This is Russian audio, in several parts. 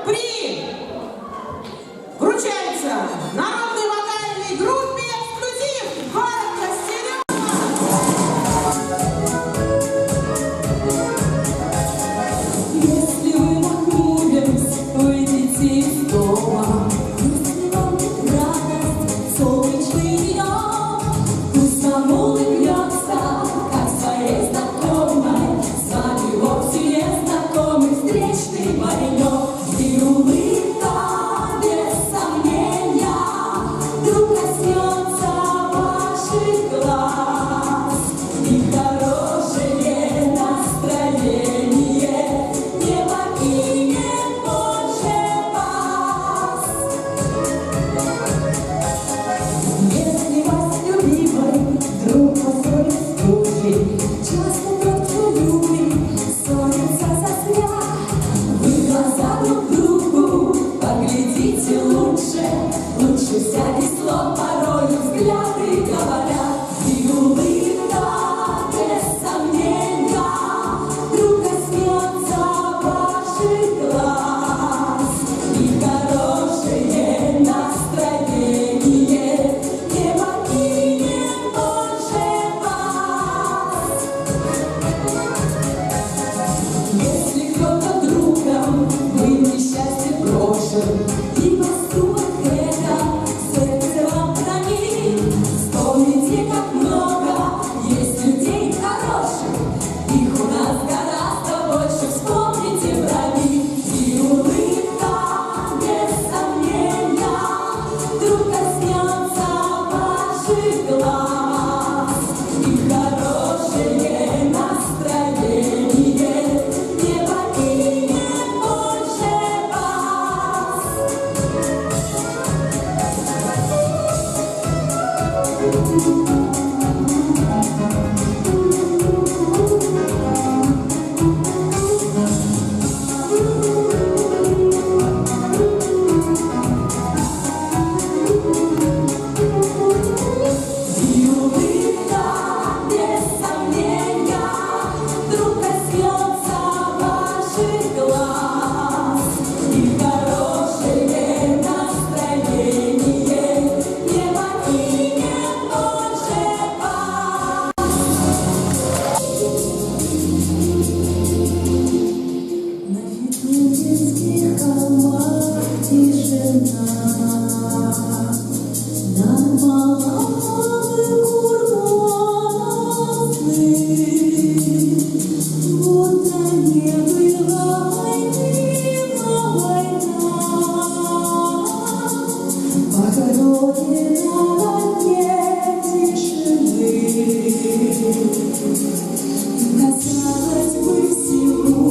Гран-при вручается народной вокальной группе «Эксклюзив» город Костерёво. Если вы нахмурились, выйдите из дома. Если вам не радость, солнечный денек, пусть вам улыбнется, как своей знакомой. С вами вовсе не знакомый встречный паренек. И улыбка, без сомнения, вдруг коснется ваших глаз. И хорошее настроение не покинет больше вас. Если вас любимый вдруг поссорит с другом, часто тот, кто любит, ссорится зазря. Вы глаза друг другу поглядите лучше, лучше всяких слов порою взгляды говорят. И улыбка, без сомнения, вдруг коснется ваших глаз. И хорошее настроение не покинет больше вас. Если кто-то другом вы несчастье брошен, и поступок это сердце вам хранит, вспомните, как много есть людей хороших, их у нас гораздо больше, вспомните про них. И улыбка, без сомнения, вдруг коснется ваших глаз. И хорошее настроение не покинет больше вас. И улыбка, без сомнения, вдруг коснется ваших глаз. И хорошее настроение не покинет больше вас. На виду детских холмах тишина, над молодым курганом сны. Будто не была войны, но война. Погородина на дне тишины. Казалось бы, всему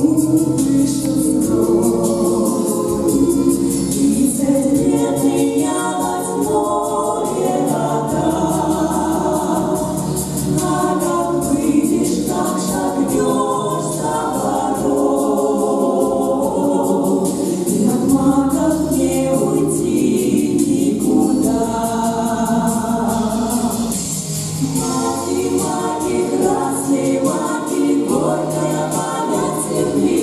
вышел срок. 30 лет менялось море вода. А как выйдешь, как шагнешь за порог, и от магов не уйти никуда. Маги, маги, красные маги, горькая память земли.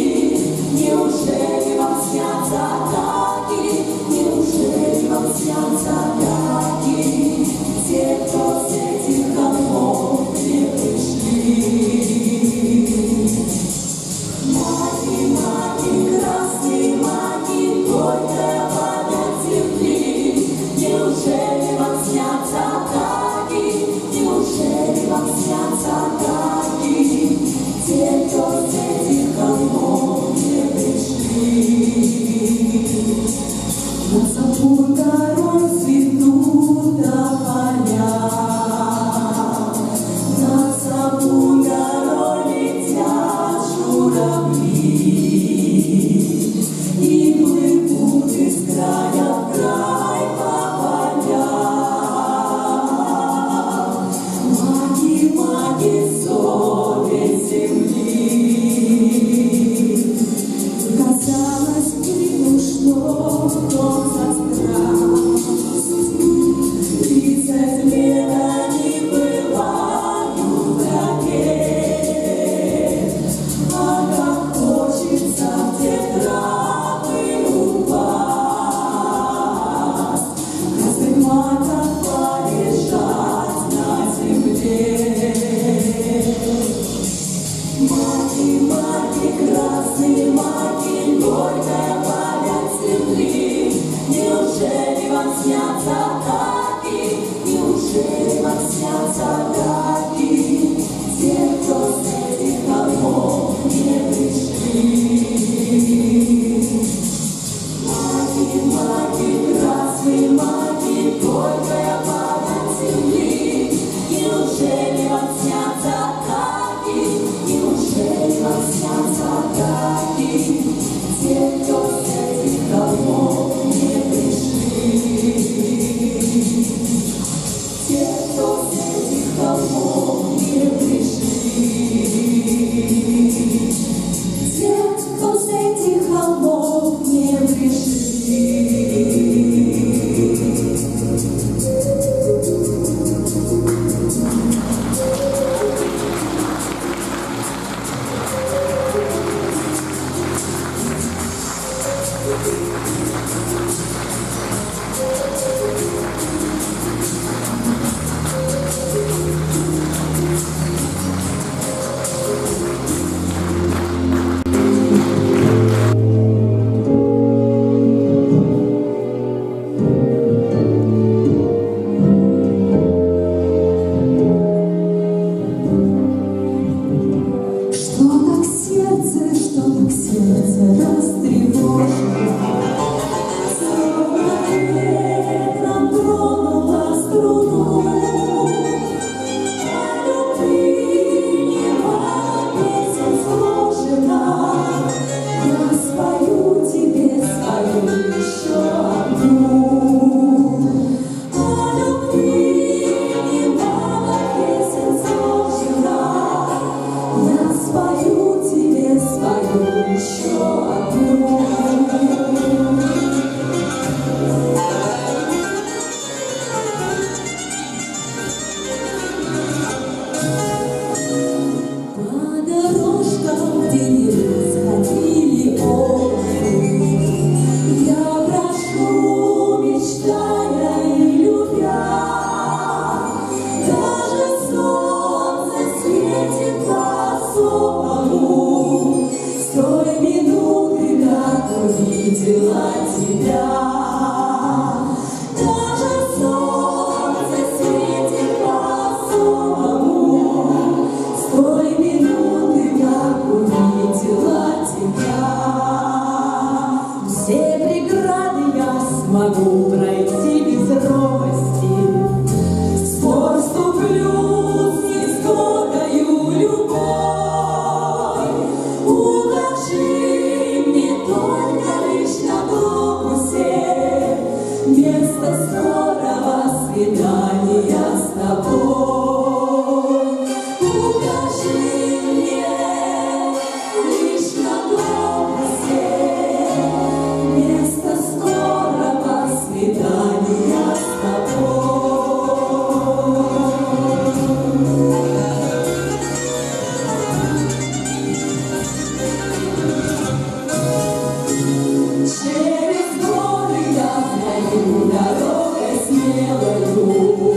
Неужели вам снятся атаки? Неужели вам снятся атаки? Те, кто с этих холмов не пришли. Маги, маги, красные маги, горькая память земли. Неужели вам снятся атаки? Неужели вам снятся атаки? Те, кто с этих холмов не пришли. Над Сапун горой цветут тополя, над Сапун горой летят журавли и плывут из края в край по полям. Маги, маги, совесть земли. Казалось бы, ну что в том за страсть? 30 лет они бывают в браке, а как хочется в те травы Что так сердце растревожило? Словно ветром тронула струну. О любви немало песен сложено. Я спою тебе свою еще одну. О любви немало песен сложено. Я спою тебе свою еще одну. По дорожкам, где не расходили окна, я прошу, мечтая и любя. Даже солнце светит по-особому с той минуты, как увидела тебя. Даже солнце светит по-особому с той минуты, как увидела тебя. Все преграды я смогу пройти без робости. В спор вступлю с нескорою любовь. Укажи мне только лишь на глобусе место скорого свидания с тобой. Укажи мне лишь на глобусе место скорого свидания с тобой. Через горы я знаю дорогой смелою.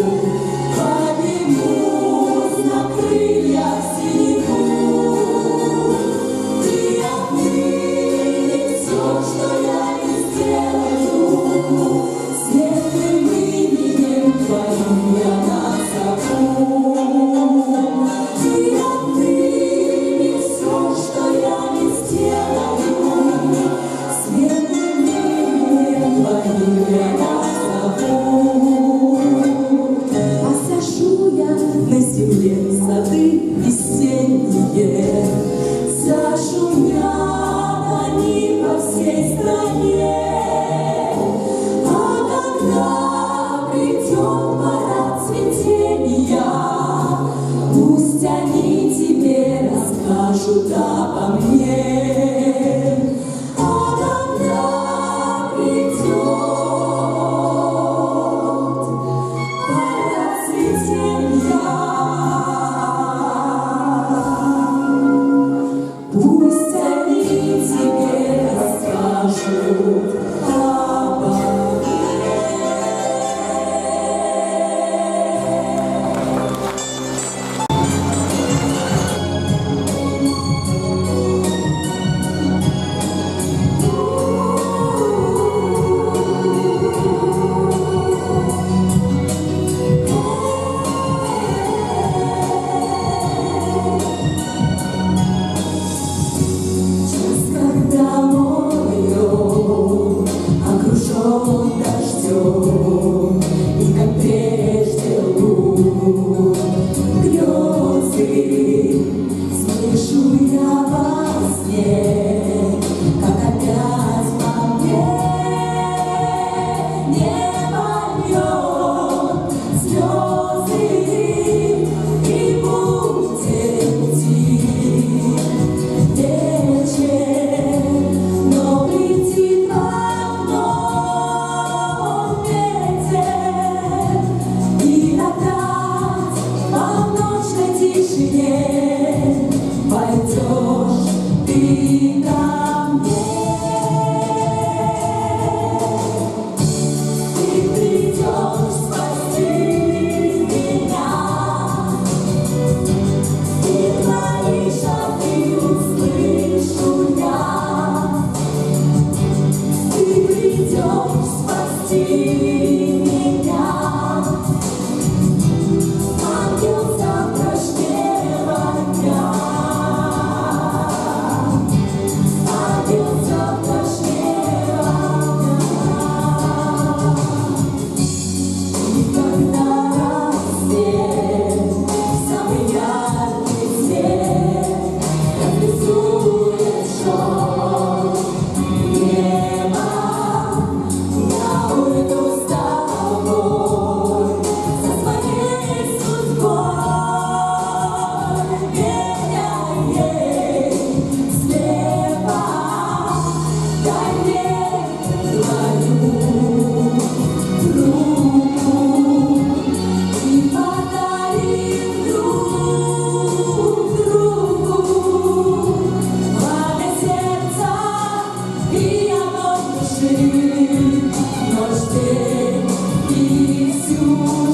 совершить наш день и всю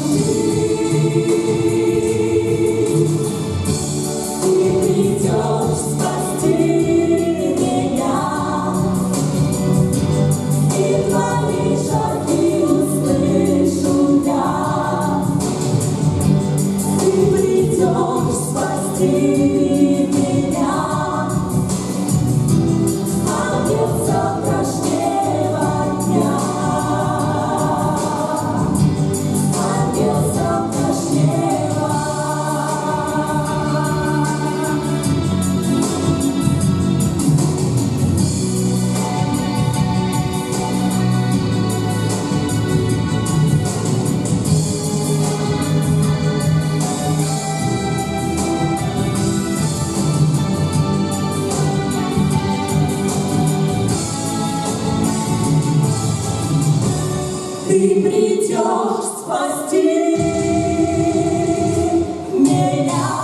жизнь. Ты придешь спасти меня, и твои шаги услышу я. Ты придешь спасти меня, ангел завтрашнего дня, ангел завтрашнего. Ты придешь спасти меня.